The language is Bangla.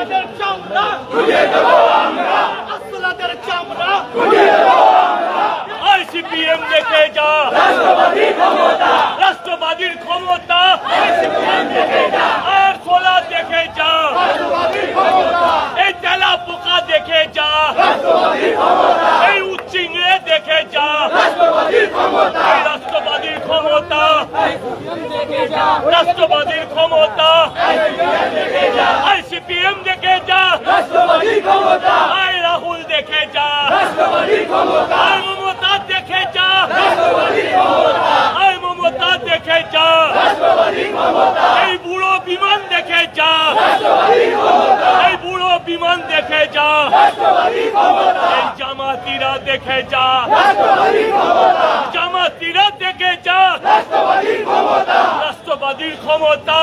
আসলাদের চামড়া আসলাদের চামড়া আইসিপিএম দেখে যা রাষ্ট্রবাদীর ক্ষমতা আর সোলা দেখে যা এই তেলা পোকা দেখে যা এই উচ্চিংড়ে দেখে যা এই রাষ্ট্রবাদীর ক্ষমতা রাষ্ট্রবাদীর ক্ষমতা আইসিপিএম দেখে যা আই রাহুল দেখে যা আই মমতা দেখে যা আই মমতা দেখে যা এই বুড়ো বিমান দেখে যা এই বুড়ো বিমান দেখে যা এই জামাতিরা দেখে যা জামাতিরা দেখে যা রাষ্ট্রবাদীর ক্ষমতা